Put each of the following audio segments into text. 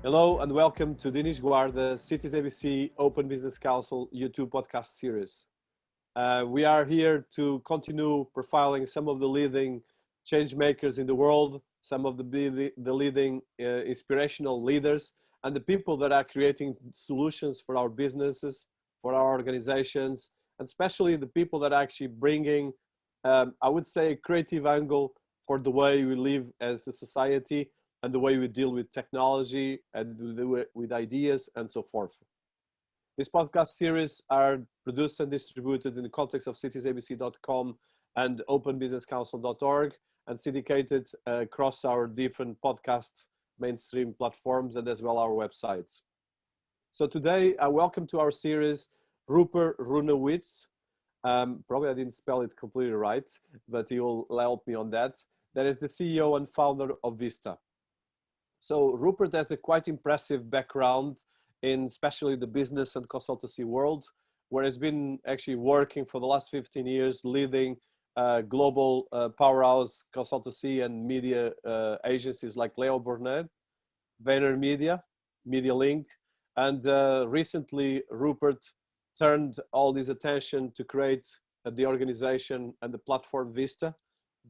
Hello and welcome to Dinis Guarda Cities ABC Open Business Council YouTube podcast series. We are here to continue profiling some of the leading change makers in the world, some of the leading inspirational leaders, and the people that are creating solutions for our businesses, for our organizations, and especially the people that are actually bringing, I would say, a creative angle for the way we live as a society and the way we deal with technology and with ideas and so forth. This podcast series are produced and distributed in the context of citiesabc.com and openbusinesscouncil.org and syndicated across our different podcast mainstream platforms and as well our websites. So today I welcome to our series Rupert Runewitz. Probably I didn't spell it completely right, but he will help me on that. That is the CEO and founder of Vista. So Rupert has a quite impressive background in especially the business and consultancy world, where he's been actually working for the last 15 years, leading global powerhouse consultancy and media agencies like Leo Burnett, VaynerMedia, MediaLink, and recently Rupert turned all his attention to create the organization and the platform Vista,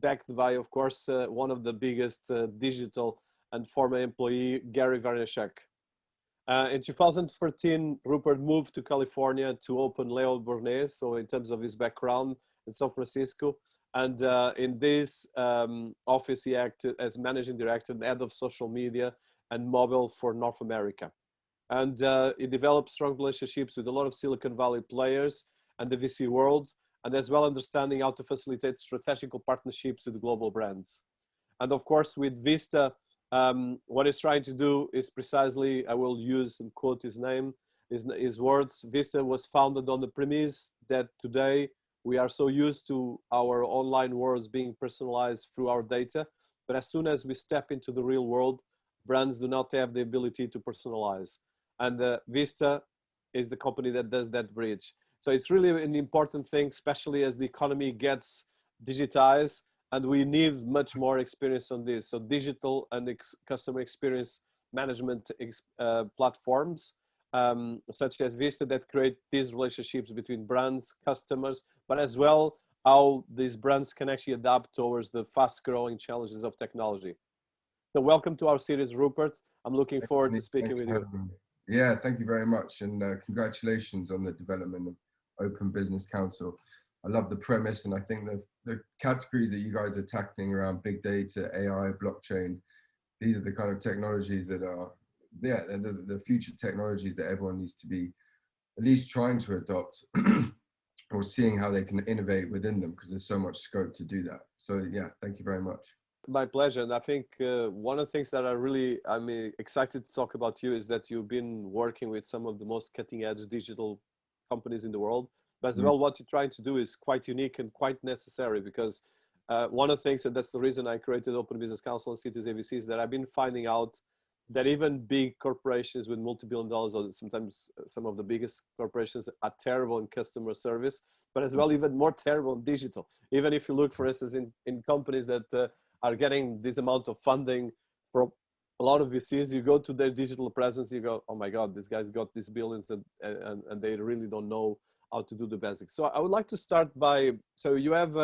backed by, of course, one of the biggest digital and former employee, Gary Vaynerchuk. In 2014, Rupert moved to California to open Leo Burnett, so in terms of his background in San Francisco. And in this office, he acted as managing director and head of social media and mobile for North America. And he developed strong relationships with a lot of Silicon Valley players and the VC world, and as well understanding how to facilitate strategical partnerships with global brands. And of course, with Vista, what he's trying to do is precisely, I will use and quote his name, his words, Vista was founded on the premise that today we are so used to our online worlds being personalized through our data, but as soon as we step into the real world, brands do not have the ability to personalize. And Vista is the company that does that bridge. So it's really an important thing, especially as the economy gets digitized, and we need much more experience on this. So digital and customer experience management platforms, such as Vista, that create these relationships between brands, customers, but as well how these brands can actually adapt towards the fast growing challenges of technology. So welcome to our series, Rupert. I'm looking forward to speaking with you. Yeah, thank you very much. And congratulations on the development of Open Business Council. I love the premise, and I think the categories that you guys are tackling around big data, AI, blockchain, these are the kind of technologies that are, yeah, the future technologies that everyone needs to be at least trying to adopt or seeing how they can innovate within them, because there's so much scope to do that. So yeah, thank you very much. My pleasure. And I think one of the things that I'm excited to talk about you is that you've been working with some of the most cutting edge digital companies in the world. But as well, what you're trying to do is quite unique and quite necessary, because one of the things, and that's the reason I created Open Business Council and Cities ABC, is that I've been finding out that even big corporations with multi-billion dollars, or sometimes some of the biggest corporations, are terrible in customer service, but as well, even more terrible in digital. Even if you look, for instance, in companies that are getting this amount of funding from a lot of VCs, you go to their digital presence, you go, oh my God, this guy's got these billions and they really don't know how to do the basics. So I would like to start by, so you have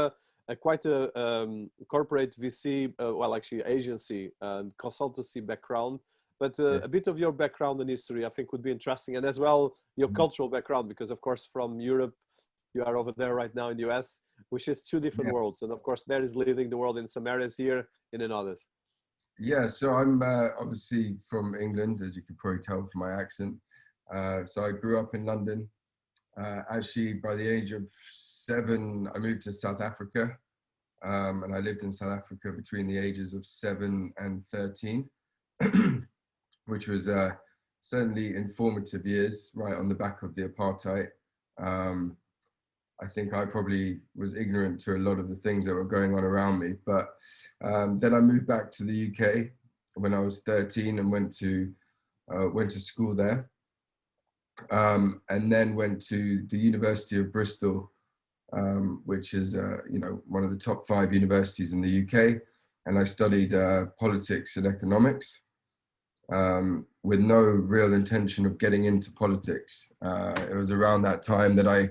quite a corporate VC, well, actually agency and consultancy background, but a bit of your background and history, I think would be interesting. And as well, your cultural background, because of course, from Europe, you are over there right now in the US, which is two different worlds. And of course, there is leading the world in some areas here and in others. Yeah, so I'm obviously from England, as you can probably tell from my accent. So I grew up in London. Actually, by the age of 7, I moved to South Africa, and I lived in South Africa between the ages of 7 and 13, which was certainly informative years, right on the back of the apartheid. I think I probably was ignorant to a lot of the things that were going on around me, but then I moved back to the UK when I was 13 and went to school there. And then went to the University of Bristol, which is one of the top 5 universities in the UK, and I studied politics and economics. with no real intention of getting into politics. It was around that time that I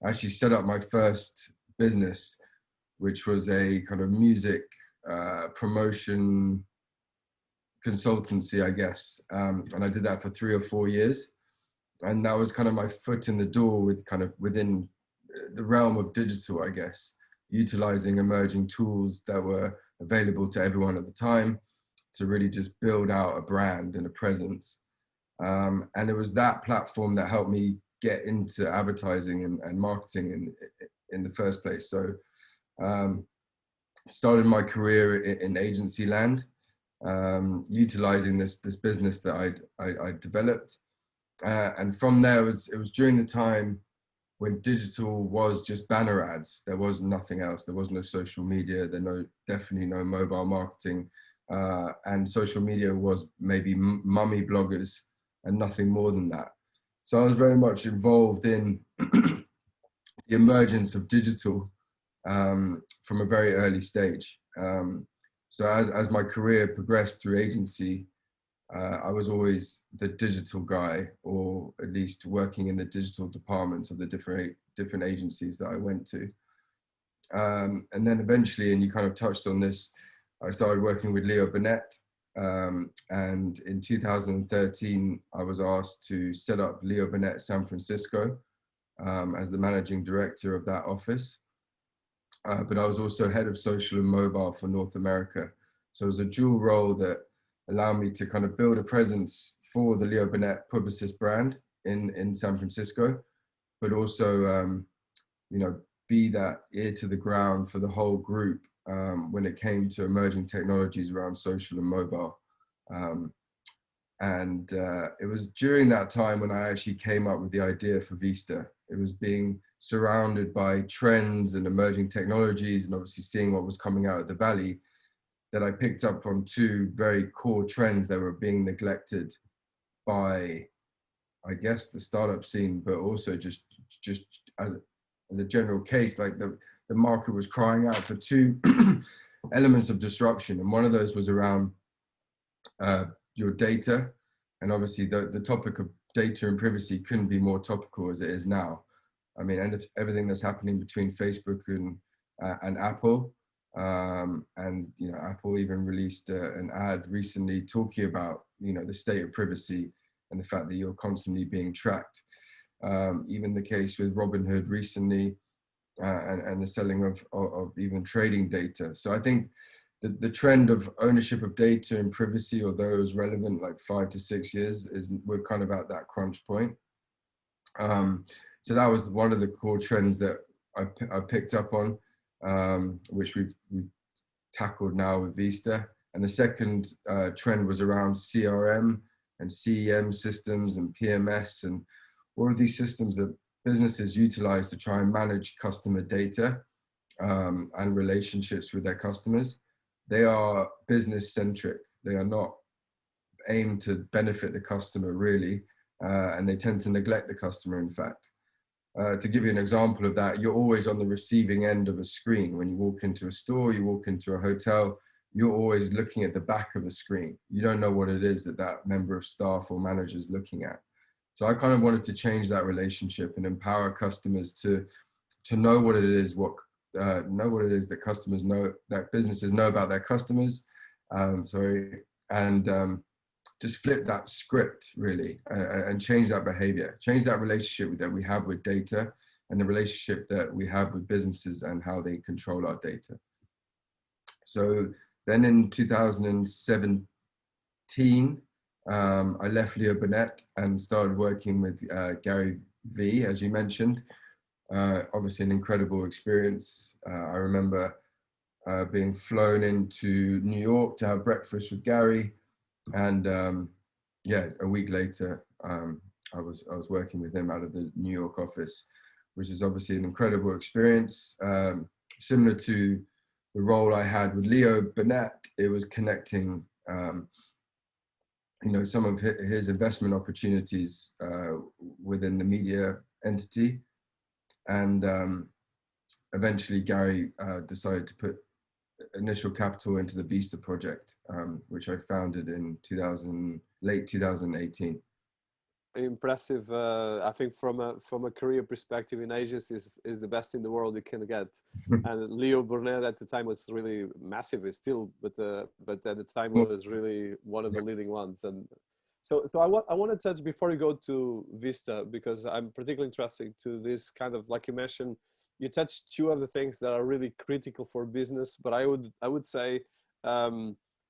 actually set up my first business, which was a kind of music promotion consultancy, I guess. And I did that for 3 or 4 years. And that was kind of my foot in the door with kind of within the realm of digital, I guess, utilizing emerging tools that were available to everyone at the time to really just build out a brand and a presence. And it was that platform that helped me get into advertising and marketing in the first place. So started my career in agency land, utilizing this business that I'd developed. And from there, it was during the time when digital was just banner ads. There was nothing else. There was no social media. Definitely no mobile marketing. And social media was maybe mummy bloggers and nothing more than that. So I was very much involved in the emergence of digital from a very early stage. So as my career progressed through agency, I was always the digital guy, or at least working in the digital departments of the different agencies that I went to. And then eventually, and you kind of touched on this, I started working with Leo Burnett. And in 2013, I was asked to set up Leo Burnett San Francisco as the managing director of that office. But I was also head of social and mobile for North America. So it was a dual role that allowed me to kind of build a presence for the Leo Burnett Publicis brand in San Francisco, but also, be that ear to the ground for the whole group when it came to emerging technologies around social and mobile. It was during that time when I actually came up with the idea for Vista. It was being surrounded by trends and emerging technologies, and obviously seeing what was coming out of the Valley, that I picked up on 2 very core trends that were being neglected by, I guess, the startup scene, but also just as a general case. Like the market was crying out for 2 elements of disruption, and one of those was around your data. And obviously the topic of data and privacy couldn't be more topical as it is now. I mean, and everything that's happening between Facebook and Apple, and Apple even released an ad recently talking about the state of privacy and the fact that you're constantly being tracked. Even the case with Robinhood recently, and the selling of even trading data. So I think the trend of ownership of data and privacy, although it was relevant like 5 to 6 years, we're kind of at that crunch point. So that was one of the core trends that I picked up on, which we've tackled now with Vista. And the second trend was around CRM and CEM systems and PMS, and all of these systems that businesses utilize to try and manage customer data and relationships with their customers. They are business centric. They are not aimed to benefit the customer really, and they tend to neglect the customer, in fact. To give you an example of that, you're always on the receiving end of a screen. When you walk into a store, you walk into a hotel, you're always looking at the back of a screen. You don't know what it is that member of staff or manager is looking at. So I kind of wanted to change that relationship and empower customers to know what it is, that customers know, that businesses know about their customers. Just flip that script really, and change that behavior, change that relationship that we have with data, and the relationship that we have with businesses and how they control our data. So then in 2017, I left Leo Burnett and started working with Gary Vee, as you mentioned. Obviously an incredible experience. I remember being flown into New York to have breakfast with Gary. And a week later, I was working with him out of the New York office, which is obviously an incredible experience. Similar to the role I had with Leo Burnett, it was connecting, some of his investment opportunities within the media entity. And eventually Gary decided to put initial capital into the Vista project, which I founded in 2018. late 2018. Impressive. I think from a career perspective in agencies is the best in the world you can get. And Leo Burnett at the time was really massive. It's still, but at the time was really one of the leading ones. And so I want to touch before you go to Vista, because I'm particularly interested to this kind of, like you mentioned, you touched two of the things that are really critical for business, but I would say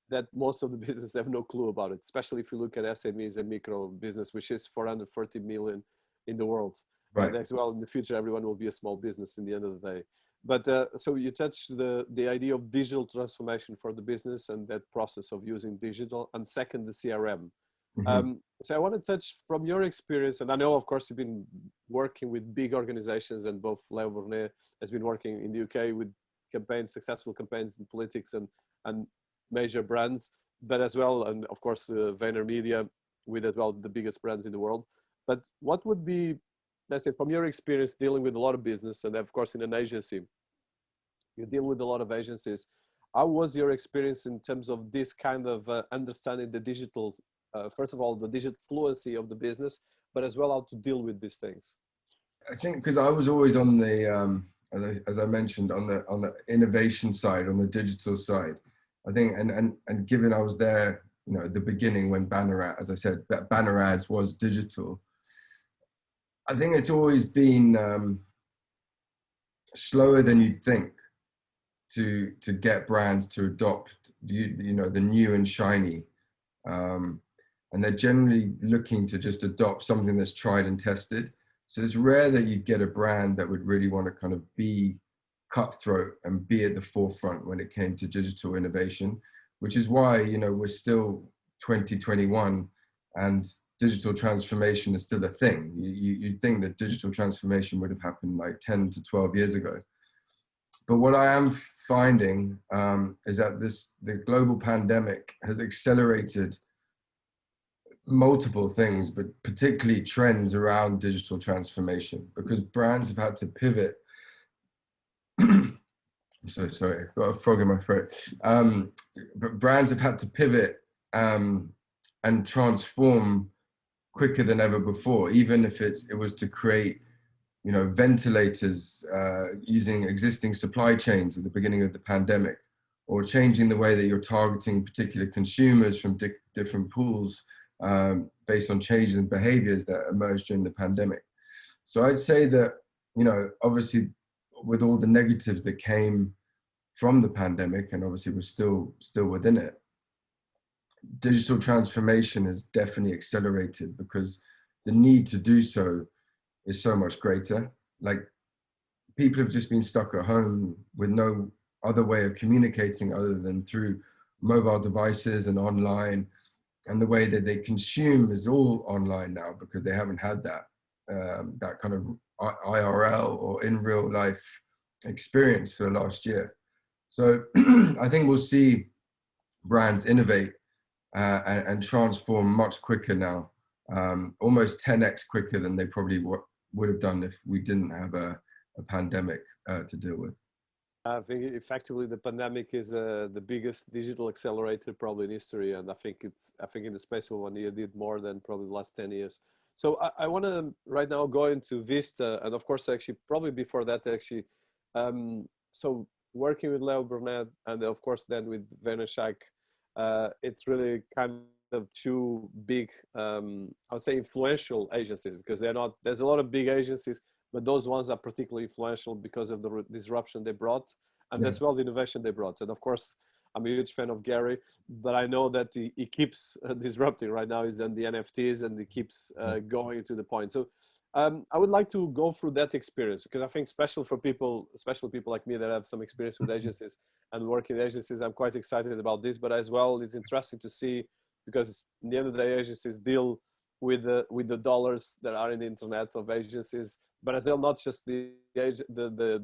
that most of the business have no clue about it, especially if you look at SMEs and micro business, which is 440 million in the world. Right. And as well, in the future, everyone will be a small business in the end of the day. But so you touched the idea of digital transformation for the business and that process of using digital, and second, the CRM. So I want to touch from your experience, and I know, of course, you've been working with big organizations, and both Leo Burnett has been working in the UK with campaigns, successful campaigns in politics and major brands, but as well, and of course, VaynerMedia with as well the biggest brands in the world. But what would be, let's say, from your experience dealing with a lot of business, and of course in an agency, you deal with a lot of agencies. How was your experience in terms of this kind of understanding the digital, first of all, the digital fluency of the business, but as well how to deal with these things? I think because I was always on the, as I mentioned, on the innovation side, on the digital side. I think, and given I was there, you know, at the beginning when Banner, as I said, that Banner Ads was digital. I think it's always been slower than you'd think to get brands to adopt, you know, the new and shiny, and they're generally looking to just adopt something that's tried and tested. So it's rare that you'd get a brand that would really want to kind of be cutthroat and be at the forefront when it came to digital innovation, which is why, you know, we're still 2021 and digital transformation is still a thing. You'd think that digital transformation would have happened like 10 to 12 years ago. But what I am finding is that the global pandemic has accelerated multiple things, but particularly trends around digital transformation, because brands have had to pivot. I'm so sorry, I've got a frog in my throat. But brands have had to pivot and transform quicker than ever before, even if it was to create, you know, ventilators using existing supply chains at the beginning of the pandemic, or changing the way that you're targeting particular consumers from different pools based on changes in behaviors that emerged during the pandemic. So I'd say that, you know, obviously with all the negatives that came from the pandemic, and obviously we're still within it, digital transformation has definitely accelerated because the need to do so is so much greater. Like, people have just been stuck at home with no other way of communicating other than through mobile devices and online, and the way that they consume is all online now because they haven't had that that kind of IRL or in real life experience for the last year. So I think we'll see brands innovate and transform much quicker now, almost 10x quicker than they probably would have done if we didn't have a pandemic to deal with. I think effectively the pandemic is the biggest digital accelerator probably in history, and I think in the space of 1 year did more than probably the last 10 years. So I want to right now go into Vista, and of course actually probably before that actually, so working with Leo Burnett and of course then with Vaynerchuk, it's really kind of two big, I would say influential agencies, because there's a lot of big agencies, but those ones are particularly influential because of the disruption they brought, and as well the innovation they brought. And of course, I'm a huge fan of Gary, but I know that he keeps disrupting right now. He's done the NFTs and he keeps going to the point. So I would like to go through that experience, because I think especially people like me that have some experience with agencies and work in agencies, I'm quite excited about this, but as well, it's interesting to see, because in the end of the day, agencies deal with the dollars that are in the internet of agencies, but they're not just the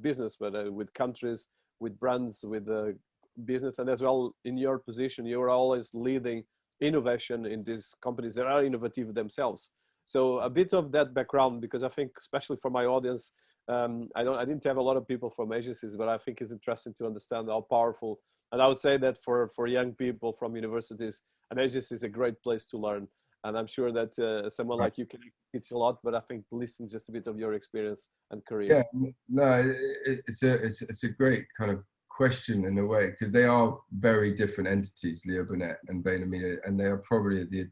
business, but with countries, with brands, with the business. And as well, in your position, you're always leading innovation in these companies that are innovative themselves. So a bit of that background, because I think especially for my audience, I didn't have a lot of people from agencies, but I think it's interesting to understand how powerful. And I would say that for young people from universities, an agency is a great place to learn. And I'm sure that someone Right. like you can teach a lot, but I think listen just a bit of your experience and career. Yeah, no, it's a great kind of question in a way, because they are very different entities, Leo Burnett and VaynerMedia, and they are probably at the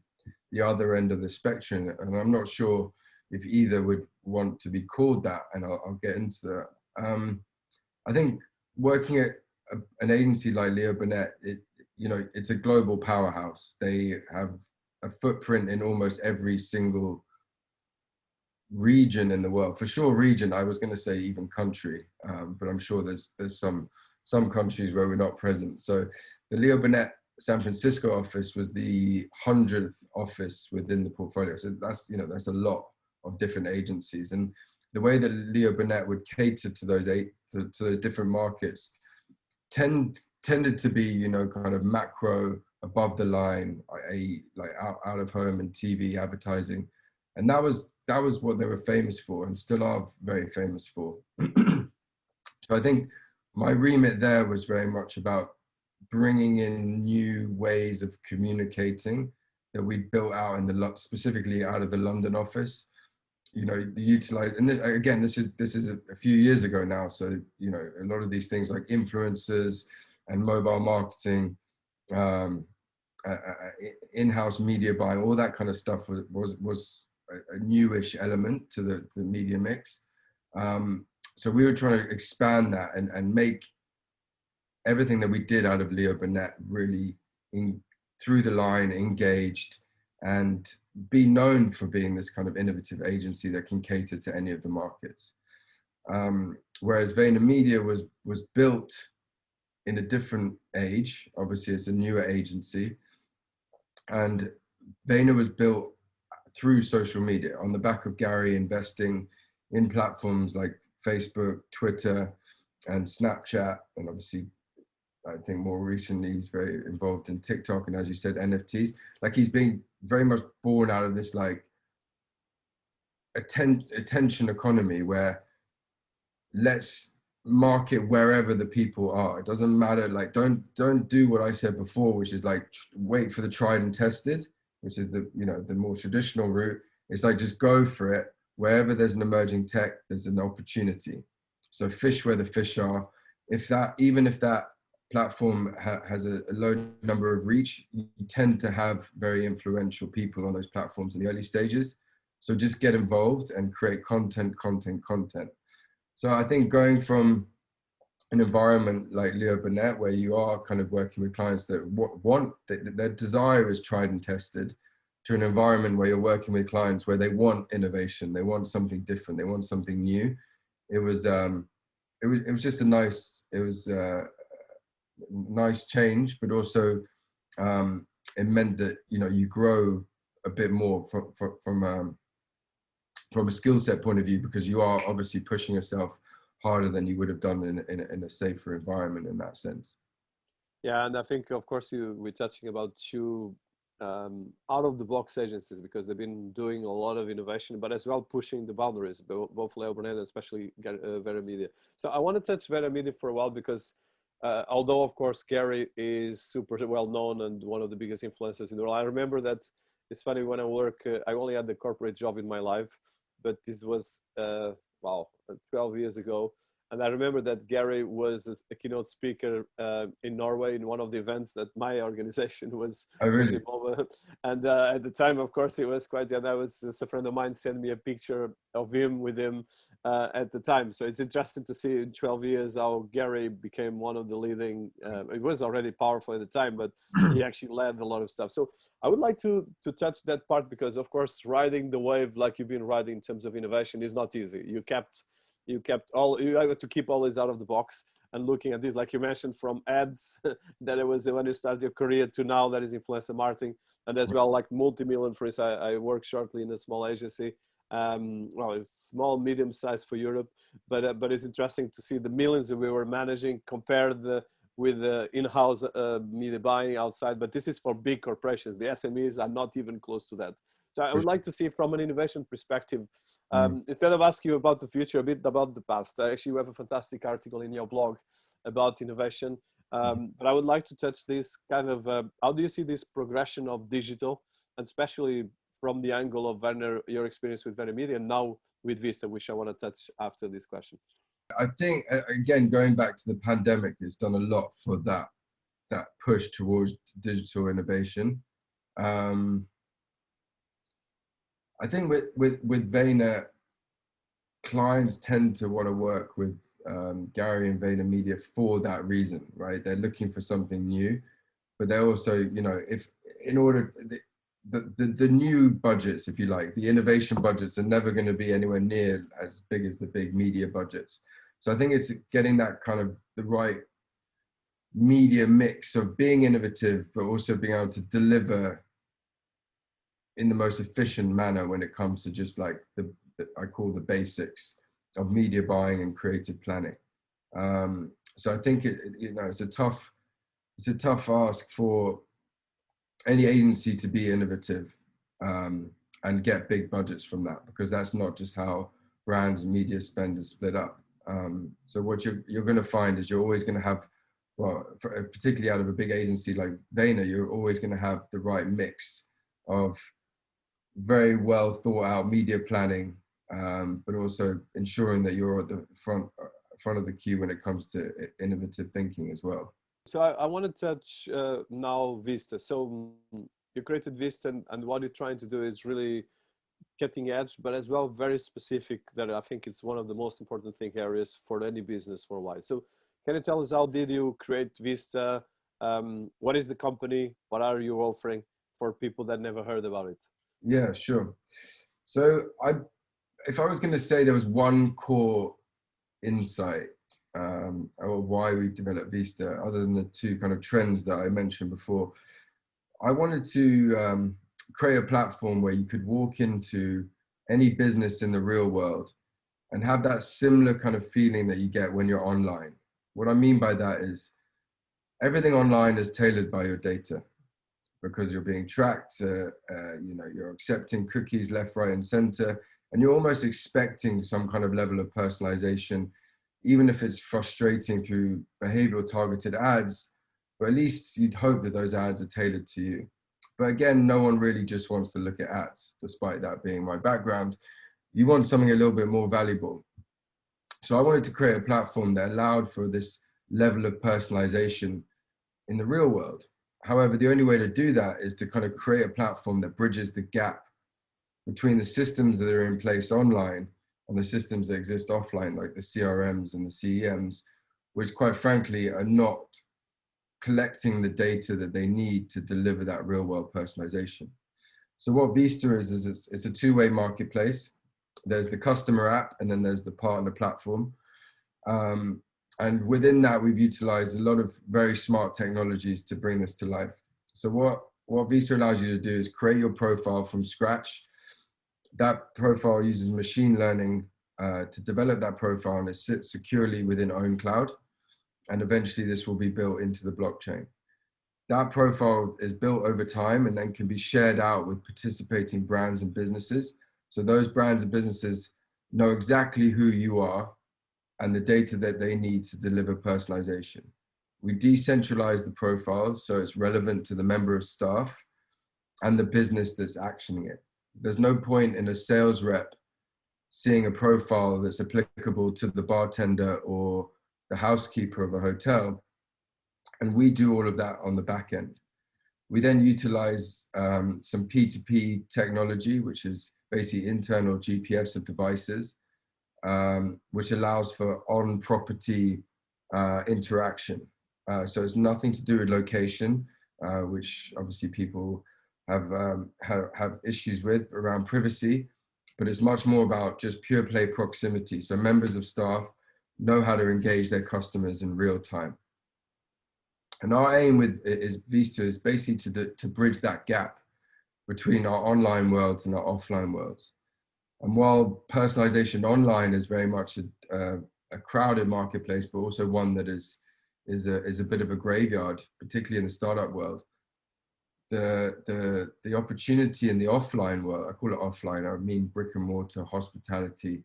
other end of the spectrum. And I'm not sure if either would want to be called that, and I'll get into that. I think working at an agency like Leo Burnett, it's a global powerhouse. They have a footprint in almost every single region in the world. For sure, region. I was going to say even country, but I'm sure there's some countries where we're not present. So the Leo Burnett San Francisco office was the 100th office within the portfolio. So that's a lot of different agencies, and the way that Leo Burnett would cater to those to those different markets tended to be kind of macro, above the line, like out of home and TV advertising, and that was what they were famous for and still are very famous for. So I think my remit there was very much about bringing in new ways of communicating that we built out specifically out of the London office. Utilize, and this is a few years ago now. So a lot of these things like influencers and mobile marketing, in-house media buying, all that kind of stuff was a newish element to the media mix. So we were trying to expand that and make everything that we did out of Leo Burnett really through the line, engaged, and be known for being this kind of innovative agency that can cater to any of the markets. Whereas VaynerMedia was built in a different age. Obviously, it's a newer agency, and Vayner was built through social media on the back of Gary investing in platforms like Facebook, Twitter, and Snapchat, and obviously I think more recently he's very involved in TikTok, and as you said, NFTs. Like, he's being very much born out of this like attention economy where let's market wherever the people are. It doesn't matter. Like, don't do what I said before, which is like wait for the tried and tested, which is the more traditional route. It's like just go for it. Wherever there's an emerging tech, there's an opportunity. So fish where the fish are. Even if that platform has a low number of reach, you tend to have very influential people on those platforms in the early stages. So just get involved and create content. So I think going from an environment like Leo Burnett, where you are kind of working with clients that want, their desire is tried and tested, to an environment where you're working with clients where they want innovation, they want something different, they want something new. It was just a nice change, but also it meant that you grow a bit more from a skill set point of view, because you are obviously pushing yourself harder than you would have done in a safer environment in that sense. Yeah, and I think, of course, we're touching about two out of the box agencies, because they've been doing a lot of innovation, but as well pushing the boundaries, both Leo Burnett and especially VaynerMedia. So I want to touch VaynerMedia for a while, because although, of course, Gary is super well known and one of the biggest influencers in the world, I remember that it's funny, when I work, I only had the corporate job in my life, but this was, 12 years ago. And I remember that Gary was a keynote speaker in Norway in one of the events that my organization was involved with. And at the time, of course, he was quite young. I was just a friend of mine sent me a picture of him with him at the time. So it's interesting to see in 12 years how Gary became one of the leading, it was already powerful at the time, but he actually led a lot of stuff. So I would like to touch that part, because of course, riding the wave like you've been riding in terms of innovation is not easy. You have to keep always out of the box and looking at this, like you mentioned, from ads that it was when you started your career to now that is influencer marketing, and as well like multi-million. For instance, I worked shortly in a small agency. It's small, medium size for Europe, but it's interesting to see the millions that we were managing compared with the in-house media buying outside. But this is for big corporations. The SMEs are not even close to that. So I would like to see from an innovation perspective, instead of asking you about the future, a bit about the past. Actually, you have a fantastic article in your blog about innovation. But I would like to touch this kind of, how do you see this progression of digital and especially from the angle of Werner, your experience with VaynerMedia, and now with Vista, which I want to touch after this question. I think, again, going back to the pandemic, it's done a lot for that push towards digital innovation. I think with Vayner, clients tend to want to work with Gary and VaynerMedia for that reason, right? They're looking for something new, but they're also, you know, if in order, the new budgets, if you like, the innovation budgets are never going to be anywhere near as big as the big media budgets. So I think it's getting that kind of the right media mix of being innovative, but also being able to deliver in the most efficient manner when it comes to just like I call the basics of media buying and creative planning. So I think it's a tough ask for any agency to be innovative and get big budgets from that, because that's not just how brands and media spend is split up. So what you're going to find is you're always going to have, well, particularly out of a big agency like Vayner, you're always going to have the right mix of very well thought out media planning, but also ensuring that you're at the front of the queue when it comes to innovative thinking as well. So I want to touch now Vista. So you created Vista, and what you're trying to do is really cutting edge, but as well very specific, that I think it's one of the most important areas for any business worldwide. So can you tell us, how did you create Vista? What is the company? What are you offering for people that never heard about it? Yeah, sure. So if I was going to say there was one core insight or why we developed Vista, other than the two kind of trends that I mentioned before, I wanted to create a platform where you could walk into any business in the real world and have that similar kind of feeling that you get when you're online. What I mean by that is everything online is tailored by your data, because you're being tracked, you're accepting cookies left, right, and center, and you're almost expecting some kind of level of personalization, even if it's frustrating through behavioral targeted ads, but at least you'd hope that those ads are tailored to you. But again, no one really just wants to look at ads, despite that being my background. You want something a little bit more valuable. So I wanted to create a platform that allowed for this level of personalization in the real world. However, the only way to do that is to kind of create a platform that bridges the gap between the systems that are in place online and the systems that exist offline, like the CRMs and the CEMs, which quite frankly are not collecting the data that they need to deliver that real world personalization. So what Vista is it's a two-way marketplace. There's the customer app, and then there's the partner platform. And within that, we've utilized a lot of very smart technologies to bring this to life. So what Vista allows you to do is create your profile from scratch. That profile uses machine learning to develop that profile, and it sits securely within OwnCloud. And eventually this will be built into the blockchain. That profile is built over time and then can be shared out with participating brands and businesses. So those brands and businesses know exactly who you are and the data that they need to deliver personalization. We decentralize the profile so it's relevant to the member of staff and the business that's actioning it. There's no point in a sales rep seeing a profile that's applicable to the bartender or the housekeeper of a hotel, and we do all of that on the back end. We then utilize some P2P technology, which is basically internal GPS of devices, which allows for on-property interaction. So it's nothing to do with location, which obviously people have issues with around privacy, but it's much more about just pure play proximity. So members of staff know how to engage their customers in real time. And our aim with Vista is basically to bridge that gap between our online worlds and our offline worlds. And while personalization online is very much a crowded marketplace, but also one that is a bit of a graveyard, particularly in the startup world, the opportunity in the offline world, I call it offline, I mean brick and mortar hospitality,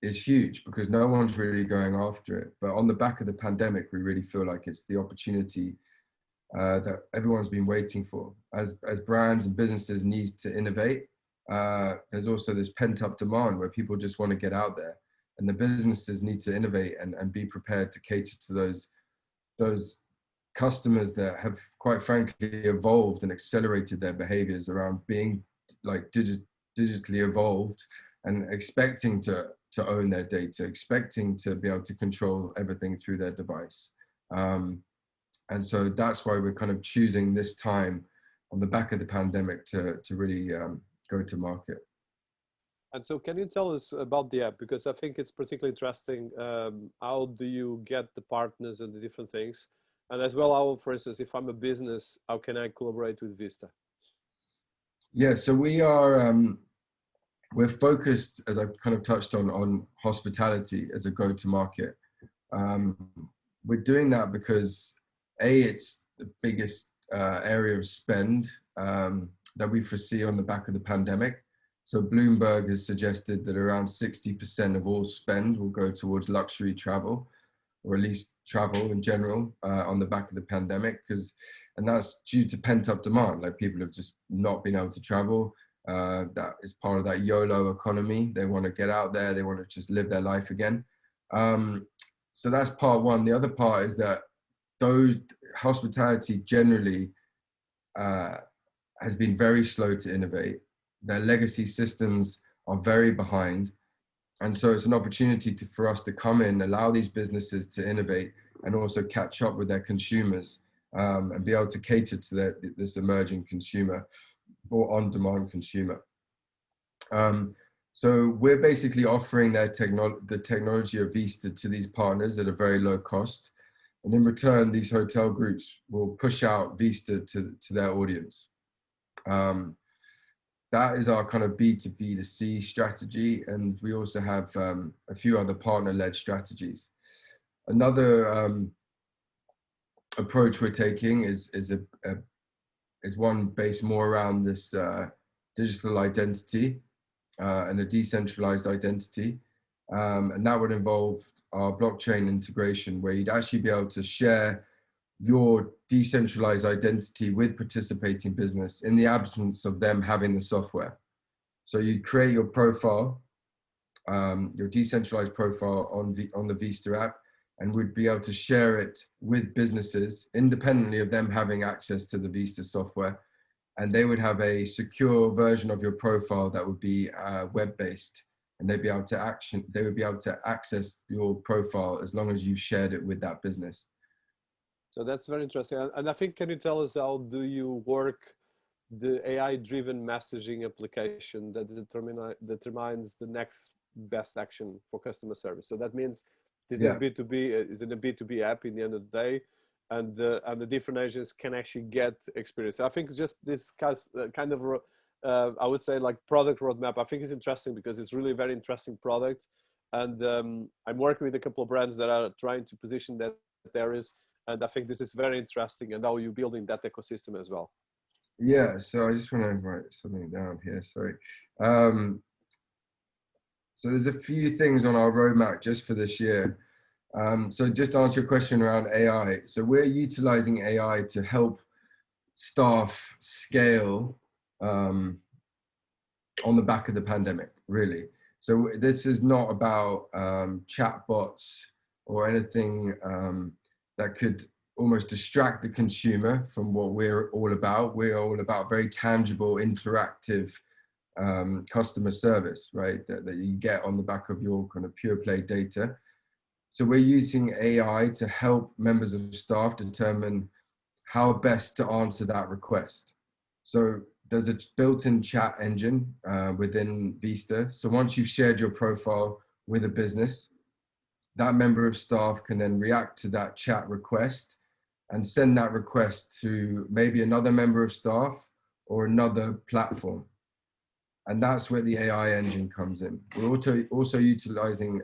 is huge because no one's really going after it. But on the back of the pandemic, we really feel like it's the opportunity that everyone's been waiting for. As brands and businesses need to innovate, there's also this pent-up demand where people just want to get out there, and the businesses need to innovate and be prepared to cater to those customers that have, quite frankly, evolved and accelerated their behaviors around being like digitally evolved and expecting to own their data, expecting to be able to control everything through their device. And so that's why we're kind of choosing this time on the back of the pandemic to really go to market. And so can you tell us about the app? Because I think it's particularly interesting. How do you get the partners and the different things? And as well, how, for instance, if I'm a business, how can I collaborate with Vista? Yeah, so we're focused, as I kind of touched on hospitality as a go-to-market. We're doing that because it's the biggest area of spend that we foresee on the back of the pandemic. So Bloomberg has suggested that around 60% of all spend will go towards luxury travel, or at least travel in general, on the back of the pandemic, and that's due to pent-up demand. Like, people have just not been able to travel. That is part of that YOLO economy. They want to get out there. They want to just live their life again. So that's part one. The other part is that those hospitality generally has been very slow to innovate. Their legacy systems are very behind. And so it's an opportunity for us to come in, allow these businesses to innovate and also catch up with their consumers, and be able to cater to this emerging consumer or on-demand consumer. So we're basically offering the technology of Vista to these partners at a very low cost. And in return, these hotel groups will push out Vista to their audience. That is our kind of B2B2C strategy. And we also have a few other partner-led strategies. Another approach we're taking is one based more around this digital identity and a decentralized identity. And that would involve our blockchain integration, where you'd actually be able to share your decentralized identity with participating business in the absence of them having the software. So you'd create your profile, your decentralized profile on the Vista app, and would be able to share it with businesses independently of them having access to the Vista software. And they would have a secure version of your profile that would be web-based, and they'd be able to access your profile as long as you shared it with that business. So that's very interesting. And I think, can you tell us how do you work the AI-driven messaging application that determines the next best action for customer service? So that means this is B2B, is it a B2B app in the end of the day, and the different agents can actually get experience. I think just this kind of I would say like product roadmap, I think is interesting because it's really a very interesting product. And I'm working with a couple of brands that are trying to position that areas. And I think this is very interesting, and how you're building that ecosystem as well. Yeah, so I just want to write something down here, sorry. So there's a few things on our roadmap just for this year. So just to answer your question around AI. So we're utilizing AI to help staff scale on the back of the pandemic, really. So this is not about chatbots or anything that could almost distract the consumer from what we're all about. We're all about very tangible, interactive customer service, right? That you get on the back of your kind of pure play data. So we're using AI to help members of staff determine how best to answer that request. So there's a built-in chat engine within Vista. So once you've shared your profile with a business, that member of staff can then react to that chat request and send that request to maybe another member of staff or another platform. And that's where the AI engine comes in. We're also utilizing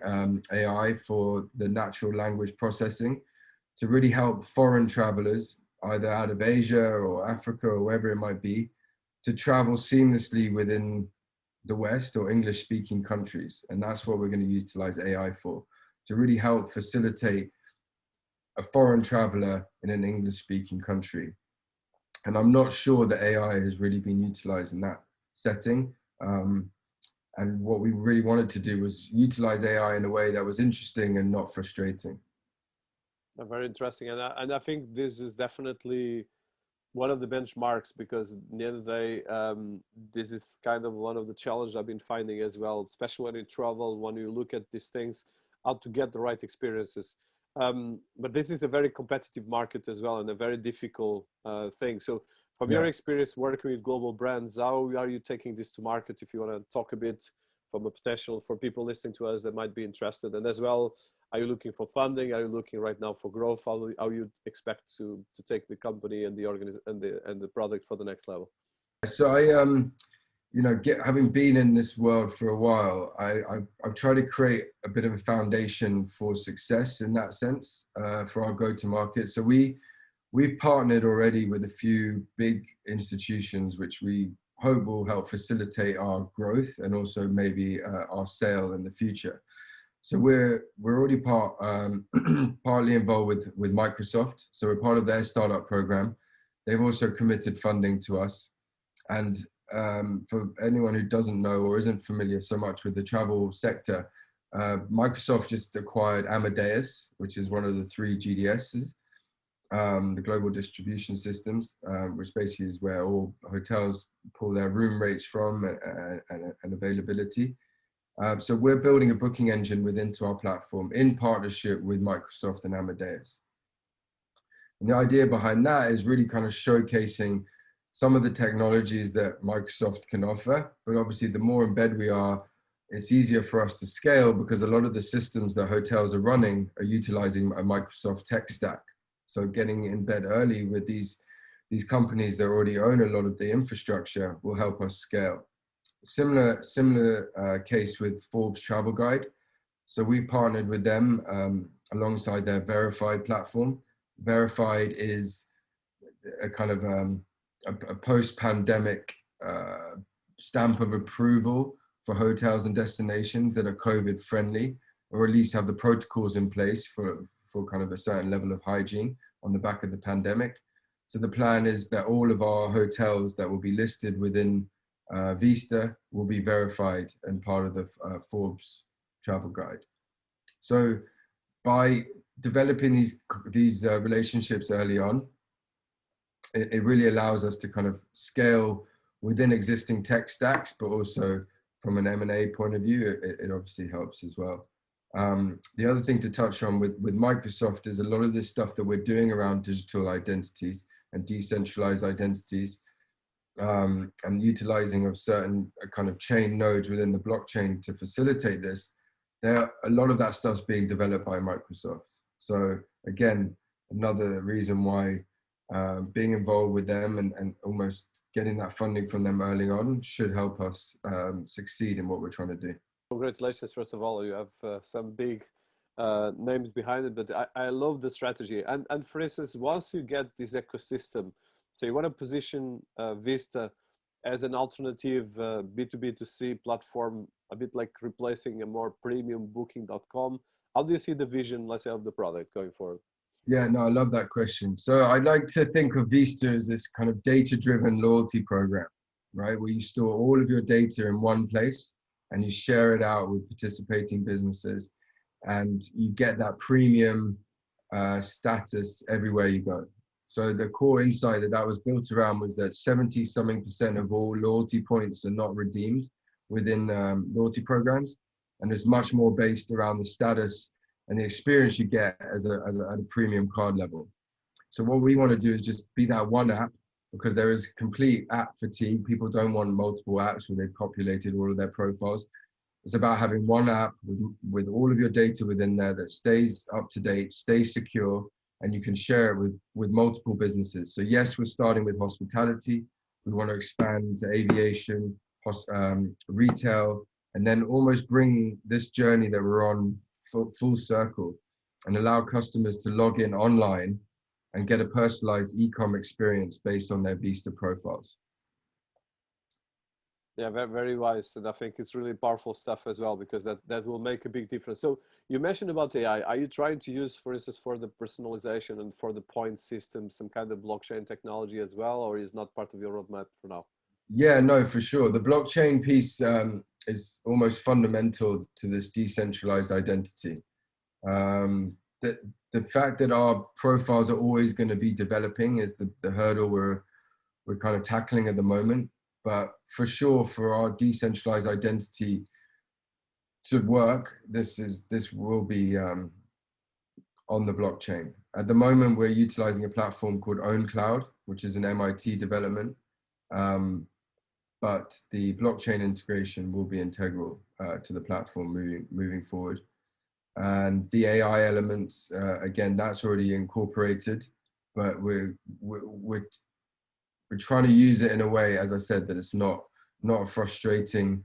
AI for the natural language processing to really help foreign travelers, either out of Asia or Africa or wherever it might be, to travel seamlessly within the West or English-speaking countries. And that's what we're going to utilize AI for, to really help facilitate a foreign traveler in an English-speaking country. And I'm not sure that AI has really been utilized in that setting. And what we really wanted to do was utilize AI in a way that was interesting and not frustrating. Very interesting. And I think this is definitely one of the benchmarks, because at the end of the day, this is kind of one of the challenges I've been finding as well, especially when you travel, when you look at these things, how to get the right experiences. But this is a very competitive market as well, and a very difficult thing. So from your experience working with global brands, how are you taking this to market? If you want to talk a bit from a potential for people listening to us that might be interested, and as well, are you looking for funding? Are you looking right now for growth? How you expect to take the company and the and the product for the next level? So I, you know, having been in this world for a while, I've tried to create a bit of a foundation for success in that sense for our go-to-market. So we've partnered already with a few big institutions, which we hope will help facilitate our growth and also maybe our sale in the future. So we're already partly involved with Microsoft. So we're part of their startup program. They've also committed funding to us. And for anyone who doesn't know or isn't familiar so much with the travel sector, Microsoft just acquired Amadeus, which is one of the 3 GDSs, the global distribution systems, which basically is where all hotels pull their room rates from and availability. So we're building a booking engine within our platform in partnership with Microsoft and Amadeus. And the idea behind that is really kind of showcasing some of the technologies that Microsoft can offer. But obviously, the more in bed we are, it's easier for us to scale, because a lot of the systems that hotels are running are utilizing a Microsoft tech stack. So getting in bed early with these companies that already own a lot of the infrastructure will help us scale. Similar case with Forbes Travel Guide. So we partnered with them alongside their Verified platform. Verified is a kind of a post-pandemic stamp of approval for hotels and destinations that are COVID friendly, or at least have the protocols in place for kind of a certain level of hygiene on the back of the pandemic. So the plan is that all of our hotels that will be listed within Vista will be verified and part of the Forbes Travel Guide. So by developing these relationships early on, it really allows us to kind of scale within existing tech stacks, but also from an M&A point of view, it obviously helps as well. The other thing to touch on with Microsoft is a lot of this stuff that we're doing around digital identities and decentralized identities, and utilizing of certain kind of chain nodes within the blockchain to facilitate this. A lot of that stuff's being developed by Microsoft. So again, another reason why being involved with them and almost getting that funding from them early on should help us succeed in what we're trying to do. Congratulations, first of all. You have some big names behind it, but I love the strategy. And for instance, once you get this ecosystem, so you want to position Vista as an alternative B2B2C platform, a bit like replacing a more premium Booking.com. How do you see the vision, let's say, of the product going forward? Yeah, no, I love that question. So I like to think of Vista as this kind of data-driven loyalty program, right? Where you store all of your data in one place and you share it out with participating businesses, and you get that premium status everywhere you go. So the core insight that was built around was that 70-something% of all loyalty points are not redeemed within loyalty programs. And it's much more based around the status and the experience you get at a premium card level. So what we want to do is just be that one app, because there is complete app fatigue. People don't want multiple apps where they've populated all of their profiles. It's about having one app with all of your data within there that stays up to date, stays secure, and you can share it with multiple businesses. So yes, we're starting with hospitality. We want to expand to aviation, retail, and then almost bring this journey that we're on full circle and allow customers to log in online and get a personalized e-com experience based on their Vista profiles. Yeah, very, very wise, and I think it's really powerful stuff as well because that will make a big difference. So you mentioned about AI. Are you trying to use, for instance, for the personalization and for the point system, some kind of blockchain technology as well, or is not part of your roadmap for now? Yeah, no, for sure. The blockchain piece is almost fundamental to this decentralized identity. The, the fact that our profiles are always going to be developing is the hurdle we're kind of tackling at the moment. But for sure, for our decentralized identity to work, this will be on the blockchain. At the moment, we're utilizing a platform called OwnCloud, which is an MIT development. Um, but the blockchain integration will be integral to the platform moving forward. And the AI elements, again, that's already incorporated, but we're trying to use it in a way, as I said, that it's not a frustrating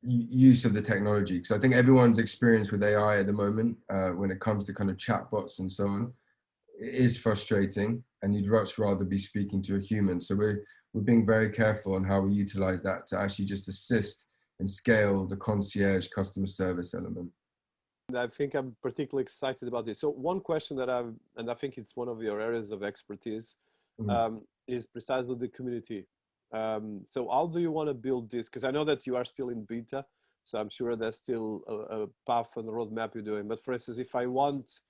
use of the technology. Because I think everyone's experience with AI at the moment, when it comes to kind of chatbots and so on, is frustrating, and you'd much rather be speaking to a human. So we're being very careful on how we utilize that to actually just assist and scale the concierge customer service element. I think I'm particularly excited about this. So one question that and I think it's one of your areas of expertise, is precisely the community. So how do you want to build this? Because I know that you are still in beta, so I'm sure there's still a path and a roadmap you're doing. But for instance, if I want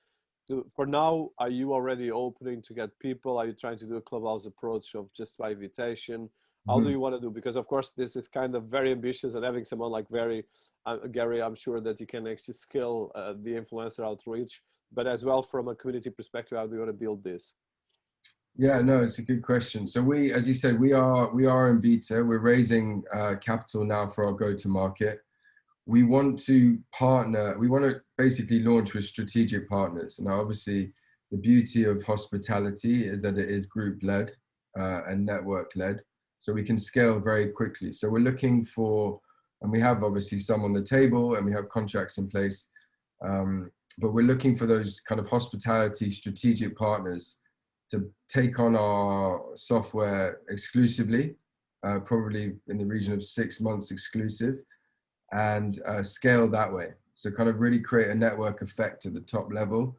to, for now, are you already opening to get people? Are you trying to do a clubhouse approach of just by invitation? How do you want to do? Because of course, this is kind of very ambitious, and having someone like Gary, I'm sure that you can actually scale the influencer outreach, but as well from a community perspective, how do you want to build this? Yeah, no, it's a good question. So we, as you said, we are in beta. We're raising capital now for our go-to-market. We want to partner. We want to basically launch with strategic partners. Now, obviously, the beauty of hospitality is that it is group-led and network-led, so we can scale very quickly. So we're looking for, and we have obviously some on the table, and we have contracts in place, but we're looking for those kind of hospitality strategic partners to take on our software exclusively, probably in the region of 6 months exclusive, and scale that way. So kind of really create a network effect at the top level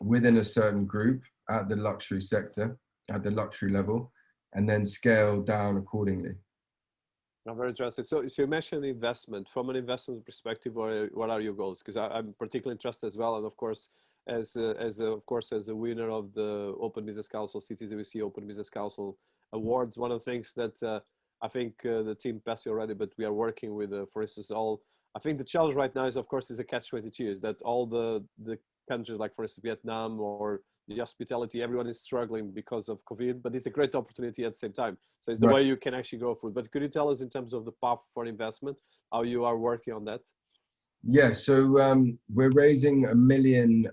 within a certain group at the luxury sector, at the luxury level, and then scale down accordingly. I'm very interested. So you mentioned investment. From an investment perspective, what are your goals? Because I'm particularly interested as well, and of course, as a winner of the Open Business Council, Cities ABC Open Business Council Awards, one of the things that I think the team passed already, but we are working with, for instance, I think the challenge right now is, of course, is a catch-22, is that all the countries, like for instance, Vietnam or the hospitality, everyone is struggling because of COVID, but it's a great opportunity at the same time. So it's the way you can actually go for it. But could you tell us in terms of the path for investment, how you are working on that? Yeah, so we're raising $1 million,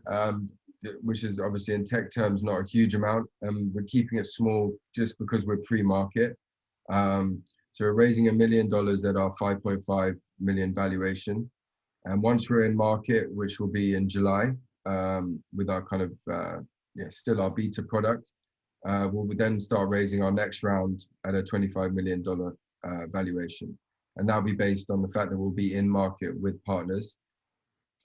which is obviously in tech terms not a huge amount. We're keeping it small just because we're pre-market. So we're raising $1 million at our 5.5 million valuation. And once we're in market, which will be in July, with our kind of, still our beta product, we'll then start raising our next round at a $25 million valuation. And that'll be based on the fact that we'll be in market with partners.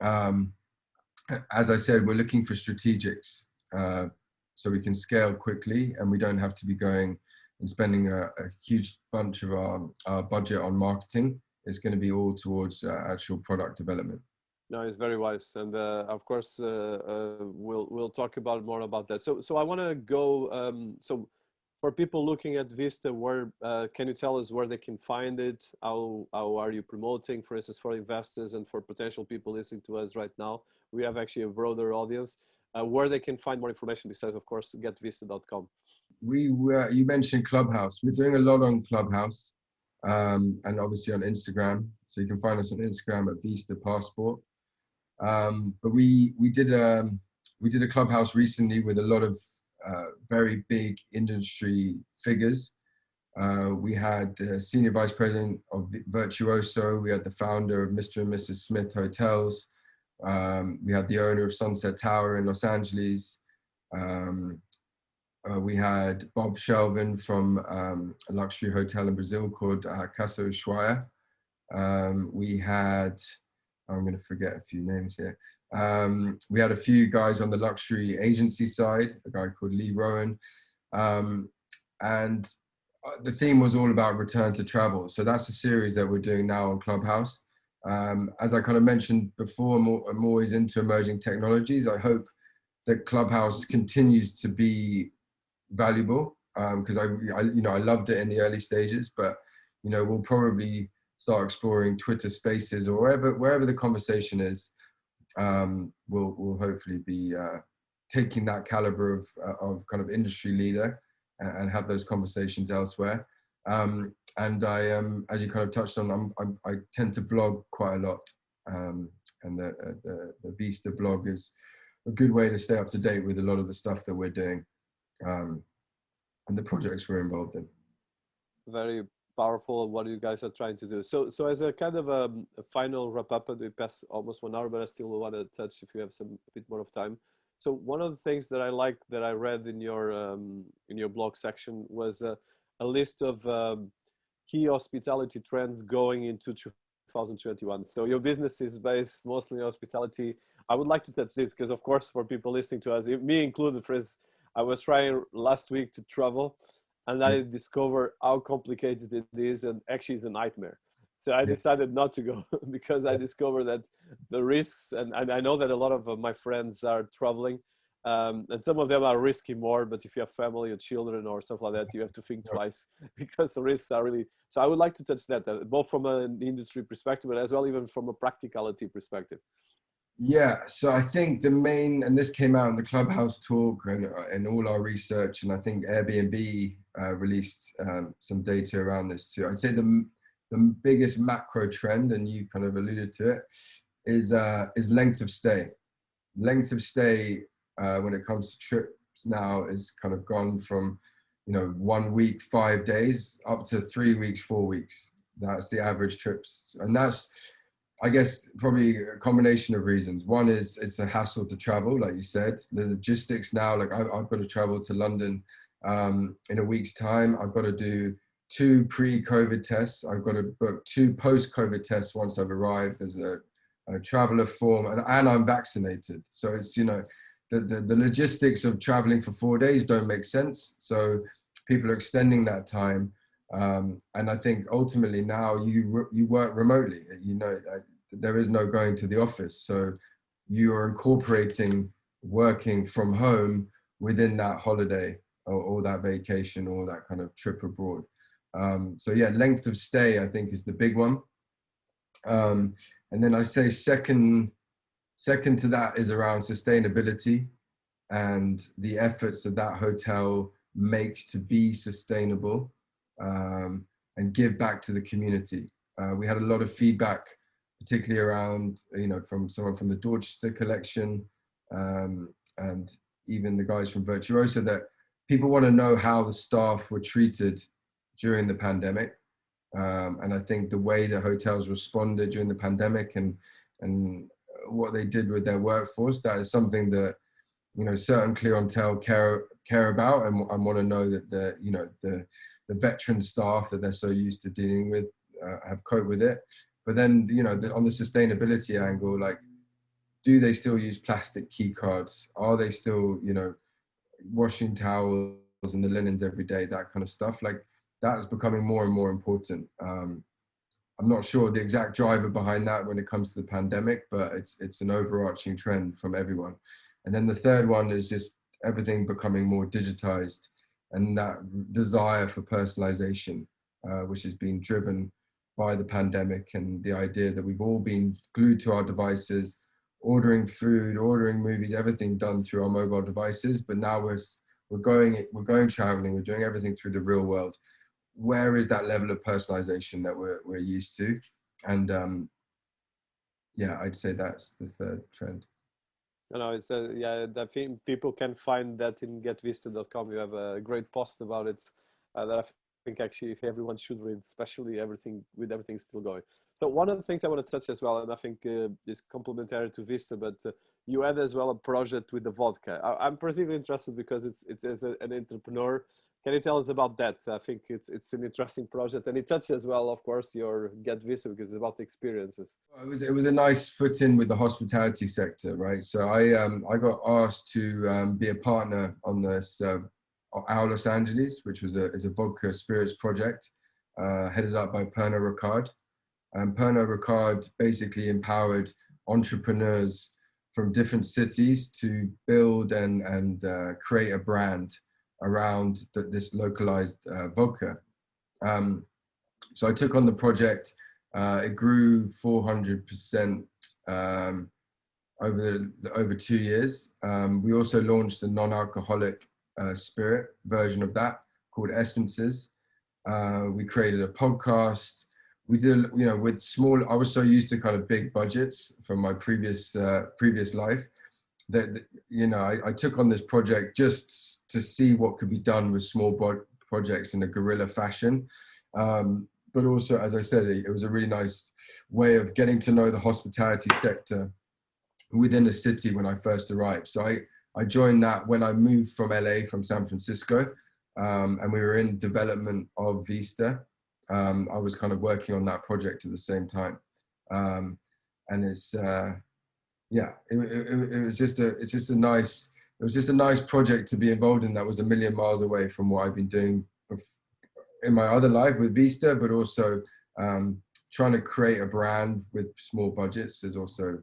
As I said, we're looking for strategics, so we can scale quickly and we don't have to be going and spending a huge bunch of our budget on marketing. It's going to be all towards actual product development. No, it's very wise, and of course we'll talk about more about that. So I want to go. So for people looking at Vista, where can you tell us where they can find it? How are you promoting, for instance, for investors and for potential people listening to us right now? We have actually a broader audience. Where they can find more information besides, of course, getvista.com. You mentioned Clubhouse. We're doing a lot on Clubhouse, and obviously on Instagram. So you can find us on Instagram at Vista Passport. But we did a Clubhouse recently with a lot of very big industry figures. We had the senior vice president of Virtuoso. We had the founder of Mr. and Mrs. Smith Hotels. We had the owner of Sunset Tower in Los Angeles. We had Bob Shelvin from a luxury hotel in Brazil called Casa Ushuaia. We had, I'm going to forget a few names here. We had a few guys on the luxury agency side, a guy called Lee Rowan. And the theme was all about return to travel. So that's a series that we're doing now on Clubhouse. As I kind of mentioned before, I'm always into emerging technologies. I hope that Clubhouse continues to be valuable, because I loved it in the early stages, but we'll probably start exploring Twitter Spaces or wherever the conversation is. We'll hopefully be taking that caliber of kind of industry leader and have those conversations elsewhere. And I, as you kind of touched on, I tend to blog quite a lot, and the Vista blog is a good way to stay up to date with a lot of the stuff that we're doing, and the projects we're involved in. Very powerful what you guys are trying to do. So as a kind of a final wrap up, and we pass almost 1 hour, but I still want to touch if you have a bit more of time. So one of the things that I like that I read in your blog section was a list of key hospitality trends going into 2021. So your business is based mostly on hospitality. I would like to touch this because, of course, for people listening to us, me included, for instance, I was trying last week to travel, and I discovered how complicated it is, and actually it's a nightmare. So I decided not to go because I discovered that the risks, and I know that a lot of my friends are traveling, and some of them are risky more, but if you have family or children or stuff like that, you have to think twice because the risks are really, so I would like to touch that, both from an industry perspective, but as well even from a practicality perspective. Yeah, so I think the main, and this came out in the Clubhouse talk and all our research, and I think Airbnb released some data around this too. I'd say the biggest macro trend, and you kind of alluded to it, is length of stay. Length of stay when it comes to trips now is kind of gone from 1 week, 5 days, up to 3 weeks, 4 weeks. That's the average trips, and that's, I guess, probably a combination of reasons. One is it's a hassle to travel, like you said. The logistics now, like I've got to travel to London in a week's time. I've got to do 2 pre-COVID tests. I've got to book 2 post-COVID tests once I've arrived. There's a traveler form, and I'm vaccinated. So it's, the logistics of traveling for 4 days don't make sense. So people are extending that time. And I think ultimately now you work remotely, there is no going to the office. So you are incorporating working from home within that holiday or that vacation or that kind of trip abroad. So yeah, length of stay, I think, is the big one. And then I say second to that is around sustainability and the efforts that that hotel makes to be sustainable, and give back to the community. We had a lot of feedback, particularly around, from someone from the Dorchester collection, and even the guys from Virtuoso, that people want to know how the staff were treated during the pandemic. And I think the way the hotels responded during the pandemic and what they did with their workforce, that is something that, certain clientele care about and want to know that the veteran staff that they're so used to dealing with have coped with it. But then, on the sustainability angle, like, do they still use plastic key cards? Are they still, washing towels and the linens every day, that kind of stuff? Like, that is becoming more and more important. I'm not sure the exact driver behind that when it comes to the pandemic, but it's an overarching trend from everyone. And then the third one is just everything becoming more digitized, and that desire for personalization, which has been driven by the pandemic and the idea that we've all been glued to our devices, ordering food, ordering movies, everything done through our mobile devices. But now we're going traveling, we're doing everything through the real world. Where is that level of personalization that we're used to? And yeah, I'd say that's the third trend. It's yeah, I think people can find that in getvista.com. You have a great post about it that I think actually everyone should read, especially everything still going. So one of the things I want to touch as well, and I think is complementary to Vista, but you had as well a project with the vodka. I'm particularly interested because it's as an entrepreneur. Can you tell us about that? I think it's an interesting project, and it touches as well, of course, your Get Vista because it's about the experiences. It was a nice foot in with the hospitality sector, right? So I got asked to be a partner on this Our Los Angeles, which is a vodka spirits project headed up by Pernod Ricard. And Pernod Ricard basically empowered entrepreneurs from different cities to build and create a brand around this localized vodka. So I took on the project. It grew 400% over 2 years. We also launched a non-alcoholic spirit version of that called Essences. We created a podcast. We did, with small. I was so used to kind of big budgets from my previous life that I took on this project just to see what could be done with small projects in a guerrilla fashion. But also, as I said, it was a really nice way of getting to know the hospitality sector within a city when I first arrived. So I joined that when I moved from LA, from San Francisco, and we were in development of Vista. I was kind of working on that project at the same time. And it's, it was just a nice project to be involved in that was a million miles away from what I've been doing in my other life with Vista, but also trying to create a brand with small budgets is also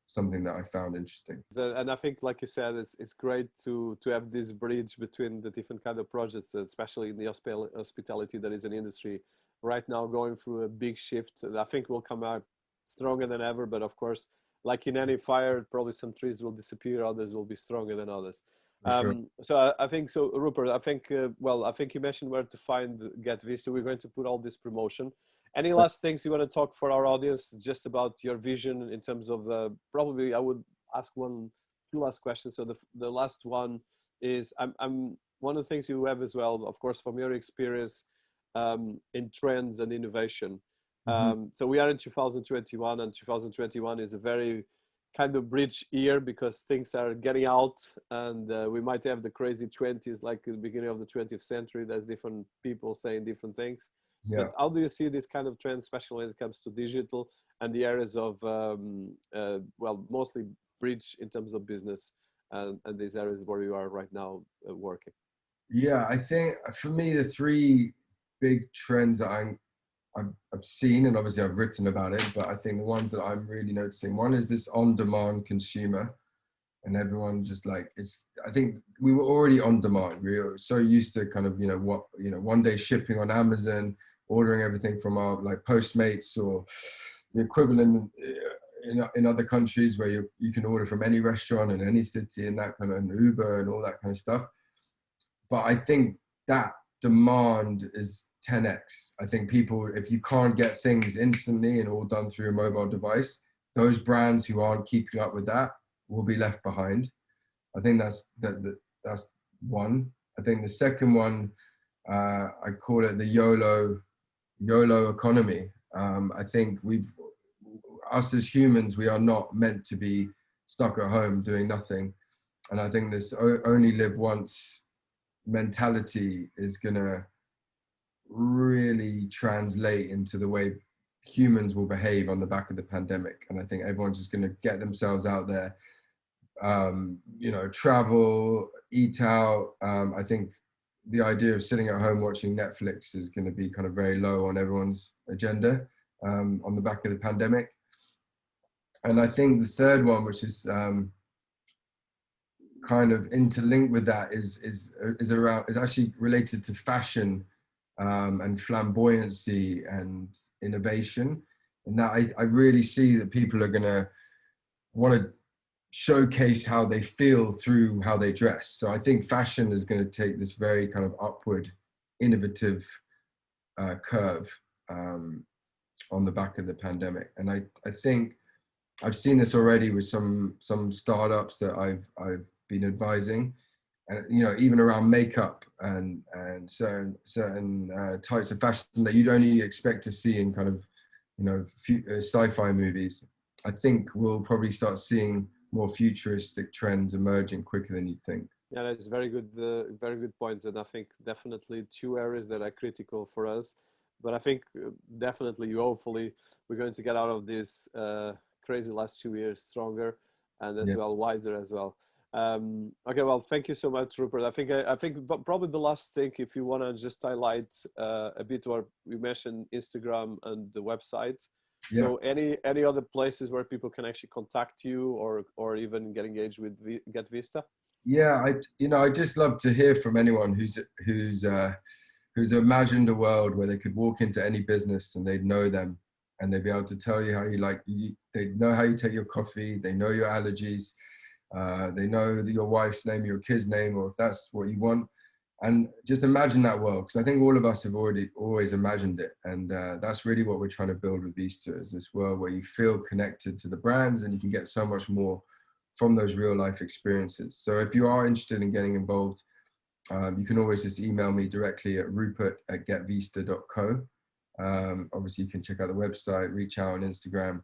something that I found interesting. And I think, like you said, it's great to have this bridge between the different kind of projects, especially in the hospitality that is an industry right now going through a big shift. And I think we'll come out stronger than ever, but of course, like in any fire, probably some trees will disappear, others will be stronger than others. Sure. So I think so, Rupert. I think I think you mentioned where to find Get Vista. We're going to put all this promotion. Any last things you want to talk for our audience, just about your vision in terms of probably I would ask two last questions. So the last one is I'm one of the things you have as well, of course, from your experience in trends and innovation. So we are in 2021, and 2021 is a very kind of bridge year because things are getting out, and we might have the crazy 20s like the beginning of the 20th century. There's different people saying different things. Yeah. But how do you see this kind of trend, especially when it comes to digital and the areas of mostly bridge in terms of business and these areas where you are right now working? Yeah, I think for me the three big trends that I've seen, and obviously I've written about it, but I think the ones that I'm really noticing, one is this on-demand consumer, and everyone just like I think we were already on demand. We were so used to kind of one day shipping on Amazon, ordering everything from our like Postmates or the equivalent in other countries where you can order from any restaurant in any city and that kind of, and Uber and all that kind of stuff. But I think that demand is 10x. I think people, if you can't get things instantly and all done through a mobile device, those brands who aren't keeping up with that will be left behind. I think that's one. I think the second one, I call it the YOLO economy. I think us as humans, we are not meant to be stuck at home doing nothing. And I think this only live once mentality is gonna really translate into the way humans will behave on the back of the pandemic. And I think everyone's just gonna get themselves out there, travel, eat out. I think the idea of sitting at home watching Netflix is going to be kind of very low on everyone's agenda on the back of the pandemic. And I think the third one, which is kind of interlinked with that, is actually related to fashion and flamboyancy and innovation. And that I really see that people are going to want to showcase how they feel through how they dress. So I think fashion is going to take this very kind of upward, innovative curve on the back of the pandemic. And I think I've seen this already with some startups that I've been advising, and even around makeup and certain types of fashion that you'd only expect to see in kind of sci-fi movies, I think we'll probably start seeing more futuristic trends emerging quicker than you think. Yeah, that's very good points. And I think definitely two areas that are critical for us. But I think definitely, hopefully, we're going to get out of this crazy last 2 years stronger and as well wiser as well. Okay, well, thank you so much, Rupert. I think probably the last thing, if you want to just highlight a bit, what we mentioned, Instagram and the website. Yeah. So any other places where people can actually contact you or even get engaged with Get Vista? Yeah, I just love to hear from anyone who's imagined a world where they could walk into any business and they'd know them, and they'd be able to tell you how they know how you take your coffee, they know your allergies, they know your wife's name, your kid's name, or if that's what you want. And just imagine that world, because I think all of us have always imagined it. And that's really what we're trying to build with Vista, is this world where you feel connected to the brands and you can get so much more from those real life experiences. So if you are interested in getting involved, you can always just email me directly at rupert@getvista.co. Obviously, you can check out the website, reach out on Instagram.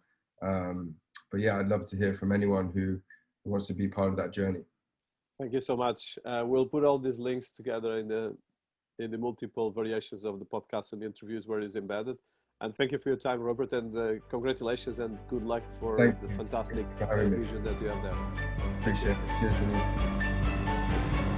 But yeah, I'd love to hear from anyone who wants to be part of that journey. Thank you so much. We'll put all these links together in the multiple variations of the podcast and the interviews where it's embedded. And thank you for your time, Robert, and congratulations and good luck for the fantastic vision that you have there. Appreciate it. Cheers, Denise.